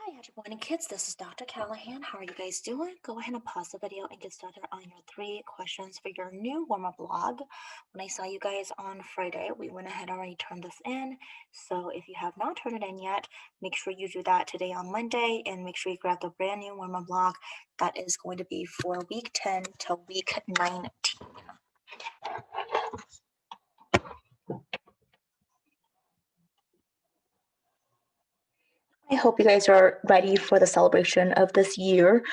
Hi, how's it going, kids? This is Dr. Callahan. How are you guys doing? Go ahead and pause the video and get started on your 3 questions for your new warm-up log. When I saw you guys on Friday, we went ahead and already turned this in. So if you have not turned it in yet, make sure you do that today on Monday and make sure you grab the brand new warm-up log that is going to be for week 10 to week 19. I hope you guys are ready for the celebration of this year.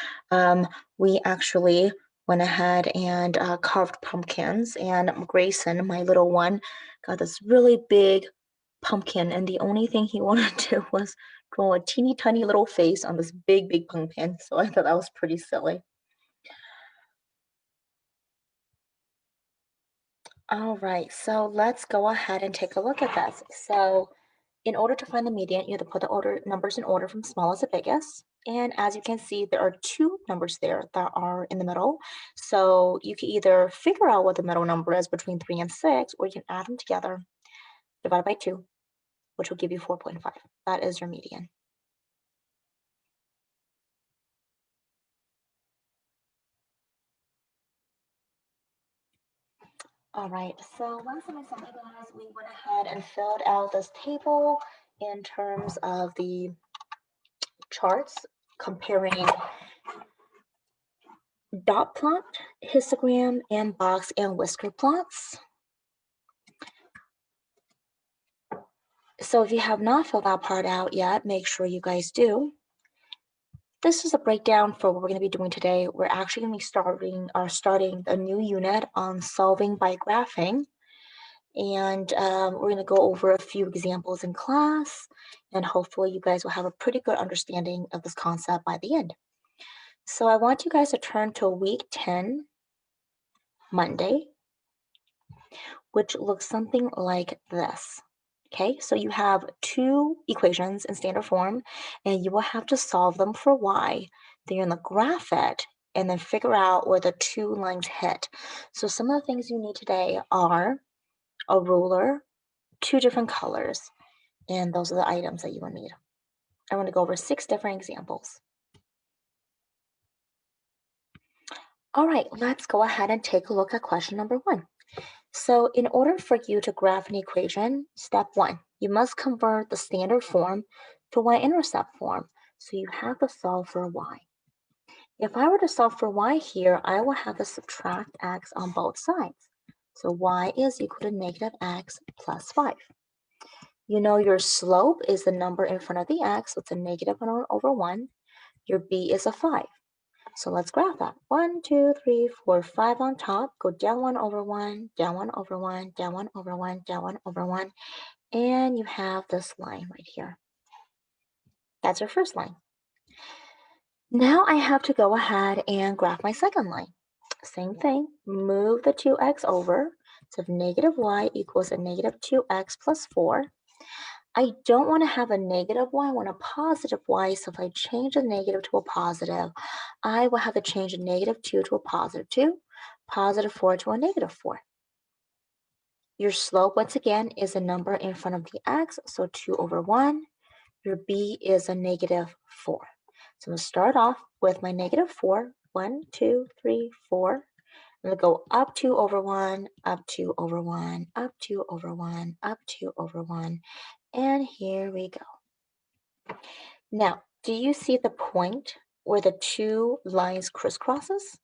We actually went ahead and carved pumpkins, and Grayson, my little one, got this really big pumpkin, and the only thing he wanted to do was draw a teeny tiny little face on this big, big pumpkin. So I thought that was pretty silly. All right, so let's go ahead and take a look at this. So in order to find the median, you have to put the order numbers in order from smallest to biggest. And as you can see, there are 2 numbers there that are in the middle. So you can either figure out what the middle number is between 3 and 6, or you can add them together, divide by 2, which will give you 4.5. That is your median. All right, so last time I saw you guys, we went ahead and filled out this table in terms of the charts comparing dot plot, histogram, and box and whisker plots. So if you have not filled that part out yet, make sure you guys do. This is a breakdown for what we're going to be doing today. We're actually going to be starting a new unit on solving by graphing. And we're going to go over a few examples in class, and hopefully you guys will have a pretty good understanding of this concept by the end. So I want you guys to turn to week 10, Monday, which looks something like this. Okay, so you have 2 equations in standard form, and you will have to solve them for y. Then you're going to graph it and then figure out where the 2 lines hit. So some of the things you need today are a ruler, 2 different colors, and those are the items that you will need. I want to go over 6 different examples. All right, let's go ahead and take a look at question number 1. So in order for you to graph an equation, step 1, you must convert the standard form to y-intercept form. So you have to solve for y. If I were to solve for y here, I will have to subtract x on both sides. So y is equal to negative x plus 5. You know your slope is the number in front of the x, so it's a negative 1 over 1. Your b is a 5. So let's graph that. 1, 2, 3, 4, 5 on top. Go down 1 over 1, down 1 over 1, down 1 over 1, down 1 over 1. And you have this line right here. That's our first line. Now I have to go ahead and graph my second line. Same thing. Move the 2x over. So negative y equals a negative 2x plus 4. I don't want to have a negative y, I want a positive y. So if I change a negative to a positive, I will have to change a negative 2 to a positive 2, positive 4 to a negative 4. Your slope, once again, is a number in front of the x, so 2 over 1. Your b is a negative 4. So I'm going to start off with my negative 4. 1, 2, 3, 4. I'm going to go up 2 over 1, up 2 over 1, up 2 over 1, up 2 over 1. And here we go. Now, do you see the point where the 2 lines crisscrosses?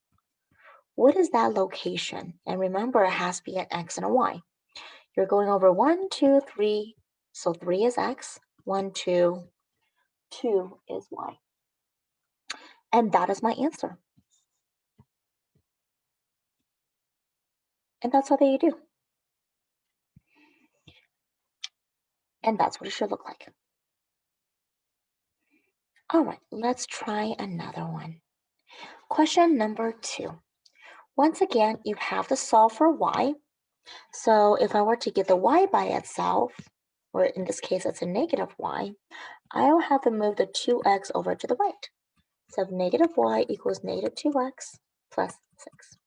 What is that location? And remember, it has to be an x and a y. You're going over 1, 2, 3. So 3 is x, 1, 2, 2 is y. And that is my answer. And that's what you do. And that's what it should look like. All right, let's try another one. Question number 2. Once again, you have to solve for y. So if I were to get the y by itself, or in this case, it's a negative y, I will have to move the 2x over to the right. So negative y equals negative 2x plus 6.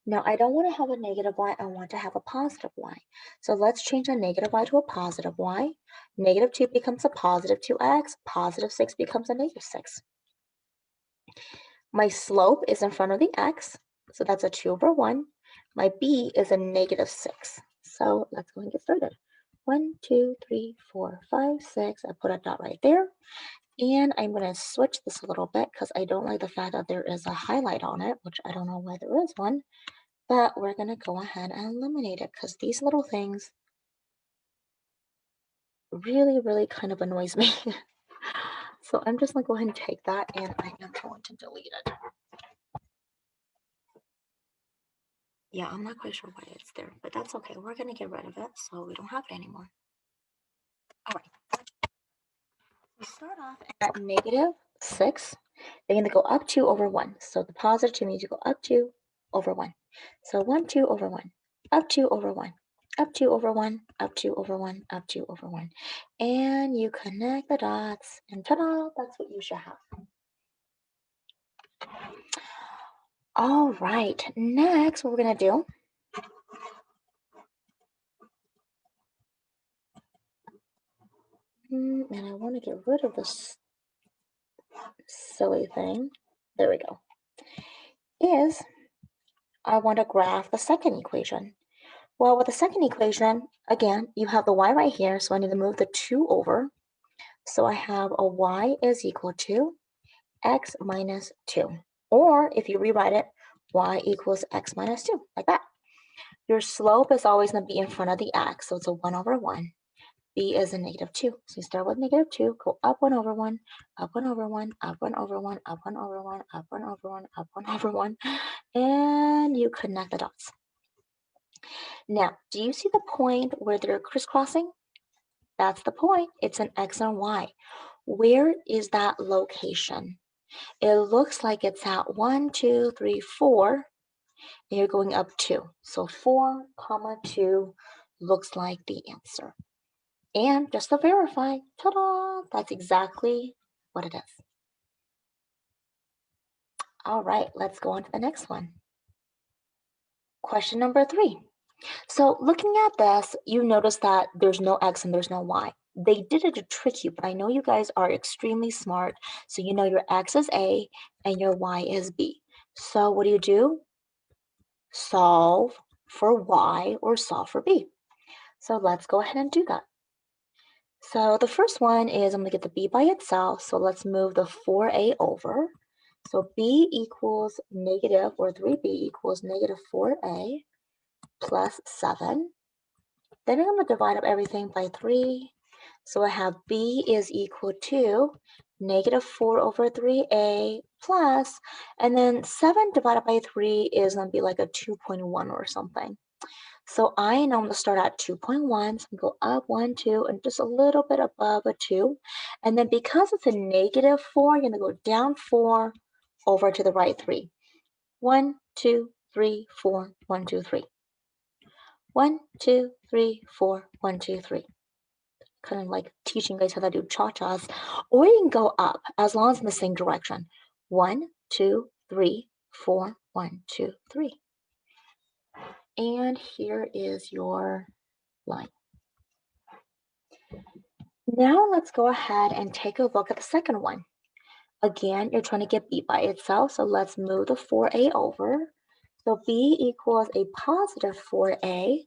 Now, I don't want to have a negative y, I want to have a positive y. So let's change a negative y to a positive y. Negative 2 becomes a positive 2x, positive 6 becomes a negative 6. My slope is in front of the x, so that's a 2 over 1. My b is a negative 6. So let's go and get started. 1, 2, 3, 4, 5, 6. I put a dot right there. And I'm going to switch this a little bit because I don't like the fact that there is a highlight on it, which I don't know why there is one. But we're going to go ahead and eliminate it because these little things really, really kind of annoys me. So I'm just going to go ahead and take that and I am going to delete it. Yeah, I'm not quite sure why it's there, but that's okay. We're going to get rid of it so we don't have it anymore. All right. We start off at negative 6. They're going to go up 2 over 1. So the positive 2 means you go up 2 over 1. So 1, 2 over 1, up 2 over 1, up 2 over 1, up 2 over 1, up 2 over 1. And you connect the dots, and ta-da, that's what you should have. All right, next what we're going to do, and I want to get rid of this silly thing. There we go. Is I want to graph the second equation. Well, with the second equation, again, you have the y right here, so I need to move the 2 over. So I have a y is equal to x minus 2. Or if you rewrite it, y equals x minus 2, like that. Your slope is always going to be in front of the x, so it's a 1 over 1. B is a negative 2. So you start with negative 2, go up 1 over 1, up 1 over 1, up 1 over 1, up 1 over 1, up 1 over 1, up 1 over 1, and you connect the dots. Now, do you see the point where they're crisscrossing? That's the point. It's an x and y. Where is that location? It looks like it's at 1, 2, 3, 4, and you're going up 2. So 4, comma 2 looks like the answer. And just to verify, ta-da, that's exactly what it is. All right, let's go on to the next one. Question number 3. So looking at this, you notice that there's no x and there's no y. They did it to trick you, but I know you guys are extremely smart. So you know your x is a and your y is b. So what do? Solve for y or solve for b. So let's go ahead and do that. So the first one is I'm going to get the b by itself. So let's move the 4a over. So b equals negative, or 3b equals negative 4a plus 7. Then I'm going to divide up everything by 3. So I have b is equal to negative 4 over 3a plus, and then 7 divided by 3 is going to be like a 2.1 or something. So I know I'm going to start at 2.1, so I'm going to go up 1, 2, and just a little bit above a 2. And then because it's a negative 4, I'm going to go down 4 over to the right 3. 1, 2, 3, 4, 1, 2, 3. 1, 2, 3, 4, 1, 2, 3. Kind of like teaching you guys how to do cha-chas. Or you can go up as long as in the same direction. 1, 2, 3, 4, 1, 2, 3. And here is your line. Now let's go ahead and take a look at the second one. Again, you're trying to get b by itself, so let's move the 4a over. So b equals a positive 4a.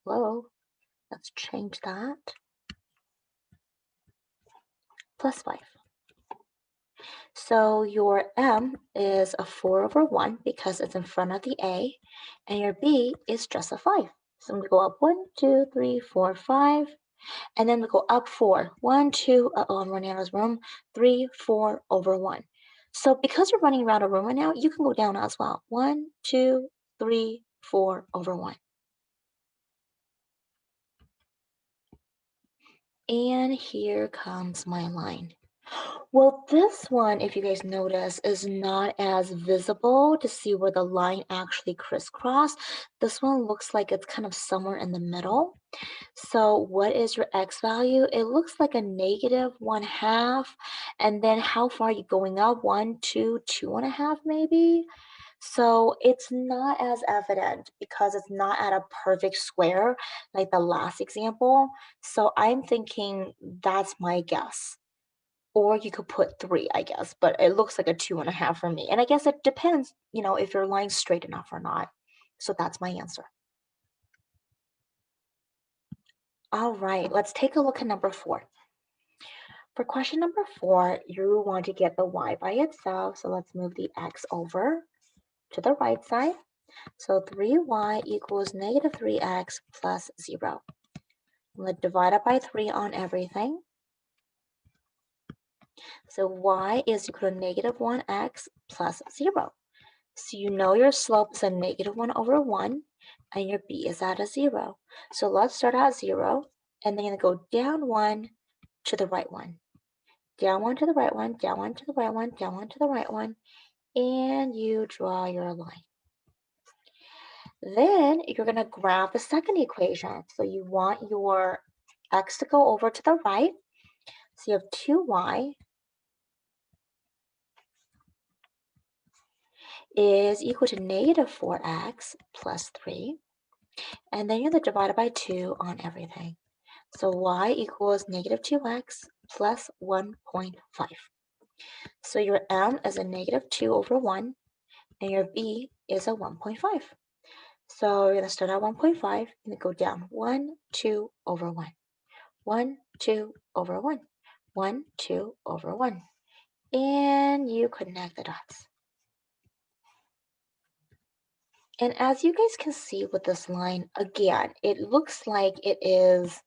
Whoa, let's change that. Plus 5. So your m is a 4 over 1 because it's in front of the a, and your b is just a 5. So I'm going to go up 1, 2, 3, 4, 5, and then we go up 4. 1, 2, I'm running out of room, 3, 4 over 1. So because you're running around a room right now, you can go down as well. 1, 2, 3, 4 over 1. And here comes my line. Well, this one, if you guys notice, is not as visible to see where the line actually crisscross. This one looks like it's kind of somewhere in the middle. So what is your x value? It looks like a negative 1/2. And then how far are you going up? 1, 2, 2.5 maybe? So it's not as evident because it's not at a perfect square like the last example. So I'm thinking that's my guess. Or you could put 3, I guess, but it looks like a 2.5 for me. And I guess it depends, if your line's straight enough or not. So that's my answer. All right, let's take a look at number 4. For question number 4, you want to get the y by itself. So let's move the x over to the right side. So 3y equals negative 3x plus 0. Let's divide it by 3 on everything. So y is equal to negative 1x plus 0. So you know your slope is a negative 1 over 1, and your b is at a 0. So let's start at 0, and then you're going to go down 1 to the right 1. Down 1 to the right 1, down 1 to the right 1, down 1 to the right 1, and you draw your line. Then you're going to graph the second equation. So you want your x to go over to the right. So you have 2y is equal to negative 4x plus 3. And then you're going to divide it by 2 on everything. So y equals negative 2x plus 1.5. So your m is a negative 2 over 1, and your b is a 1.5. So you're going to start at 1.5 and go down 1, 2 over 1. 1, 2 over 1. 1, 2 over 1. And you connect the dots. And as you guys can see with this line, again, it looks like it is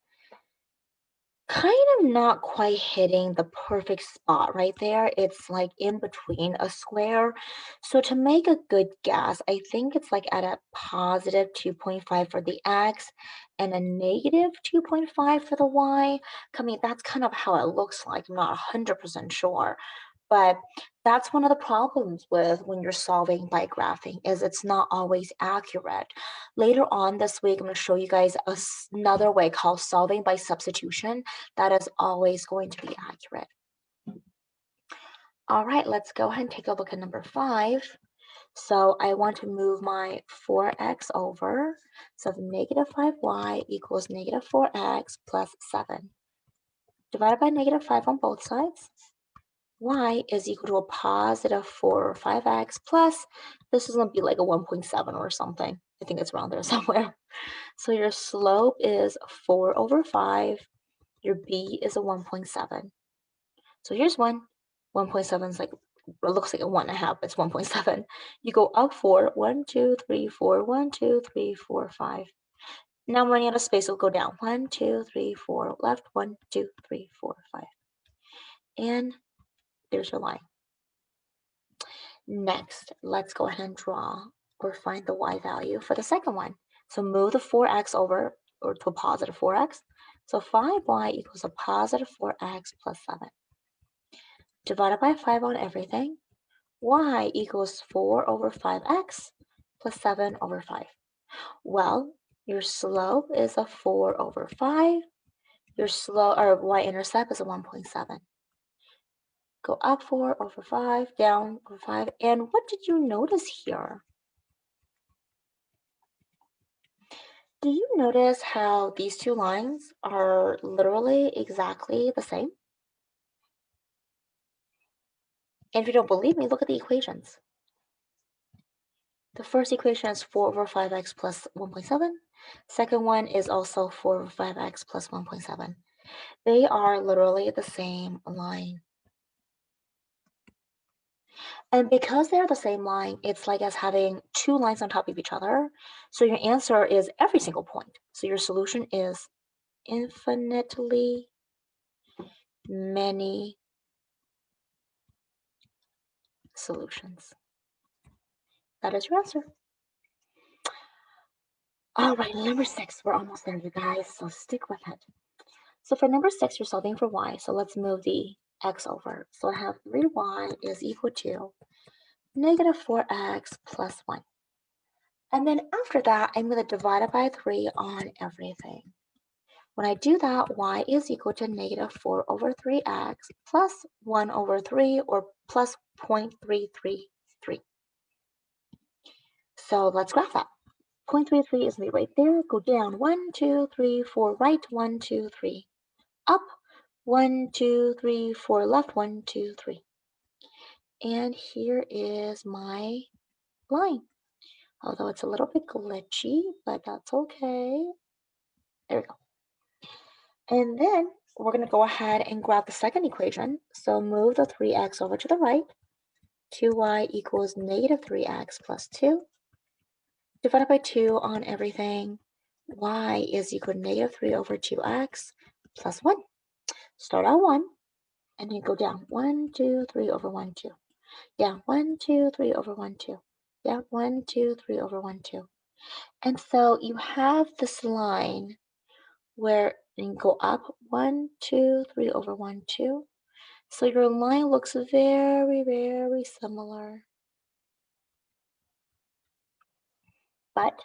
kind of not quite hitting the perfect spot right there. It's like in between a square. So to make a good guess, I think it's like at a positive 2.5 for the x and a negative 2.5 for the y. I mean, that's kind of how it looks like. I'm not 100% sure. But that's one of the problems with when you're solving by graphing is it's not always accurate. Later on this week, I'm going to show you guys another way called solving by substitution that is always going to be accurate. All right, let's go ahead and take a look at number 5. So I want to move my 4x over. So negative 5y equals negative 4x plus 7. Divided by negative 5 on both sides. Y is equal to a positive 4 or 5x plus, this is going to be like a 1.7 or something. I think it's around there somewhere. So your slope is 4 over 5. Your b is a 1.7. So here's 1. 1.7 is like, it looks like a 1.5, it's 1.7. You go up 4, 1, 2, 3, 4, 1, 2, 3, 4, 5. Now I'm running out of space, we'll go down. 1, 2, 3, 4, left, 1, 2, 3, 4, 5. And there's your line. Next, let's go ahead and draw or find the y value for the second one. So move the 4x over or to a positive 4x. So 5y equals a positive 4x plus 7. Divided by 5 on everything. Y equals 4 over 5x plus 7 over 5. Well, your slope is a 4 over 5. Your slope or y-intercept is a 1.7. Go up 4 over 5, down over 5. And what did you notice here? Do you notice how these two lines are literally exactly the same? And if you don't believe me, look at the equations. The first equation is 4 over 5x plus 1.7. Second one is also 4 over 5x plus 1.7. They are literally the same line. And because they're the same line, it's like as having two lines on top of each other. So your answer is every single point. So your solution is infinitely many solutions. That is your answer. All right, number 6. We're almost there, you guys, so stick with it. So for number 6, you're solving for y. So let's move the x over. So I have 3y is equal to negative 4x plus 1. And then after that, I'm going to divide it by 3 on everything. When I do that, y is equal to negative 4 over 3x plus 1 over 3 or plus 0.333. So let's graph that. 0.33 is going to be right there. Go down 1, 2, 3, 4 right, 1, 2, 3. Up 1, 2, 3, 4 left, 1, 2, 3. And here is my line. Although it's a little bit glitchy, but that's okay. There we go. And then we're going to go ahead and grab the second equation. So move the 3x over to the right. 2y equals negative 3x plus 2. Divided by 2 on everything. Y is equal to negative 3 over 2x plus 1. Start at 1 and then go down. 1, 2, 3 over 1, 2. Yeah, 1, 2, 3 over 1, 2. Yeah, 1, 2, 3 over 1, 2. And so you have this line where you can go up 1, 2, 3 over 1, 2. So your line looks very, very similar. But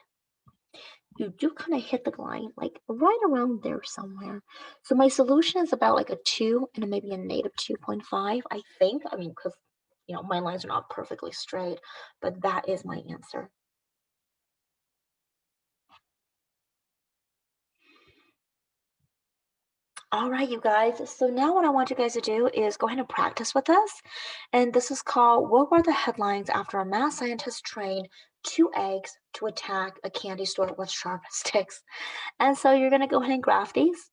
you do kind of hit the line like right around there somewhere. So my solution is about like a 2 and maybe a negative 2.5, I think. I mean, because my lines are not perfectly straight, but that is my answer. All right, you guys. So now what I want you guys to do is go ahead and practice with us. And this is called What Were the Headlines After a Math Scientist Trained Two Eggs to Attack a Candy Store with Sharp Sticks? And so you're going to go ahead and graph these,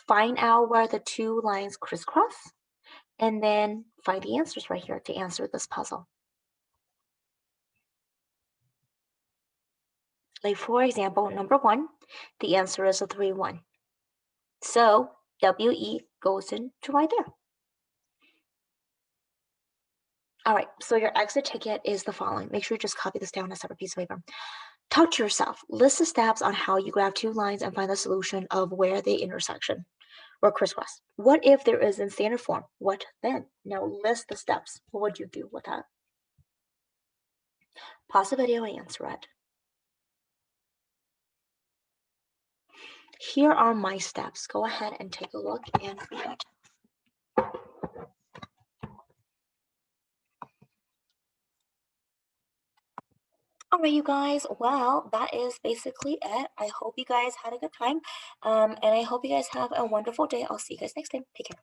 find out where the two lines crisscross, and then find the answers right here to answer this puzzle. Like for example, number 1, the answer is a 3, 1. So WE goes into right there. All right, so your exit ticket is the following. Make sure you just copy this down on a separate piece of paper. Talk to yourself. List the steps on how you graph two lines and find the solution of where they intersection or crisscross. What if there is in standard form? What then? Now list the steps. What would you do with that? Pause the video and answer it. Here are my steps. Go ahead and take a look and read it. All right, you guys. Well, that is basically it. I hope you guys had a good time. And I hope you guys have a wonderful day. I'll see you guys next time. Take care.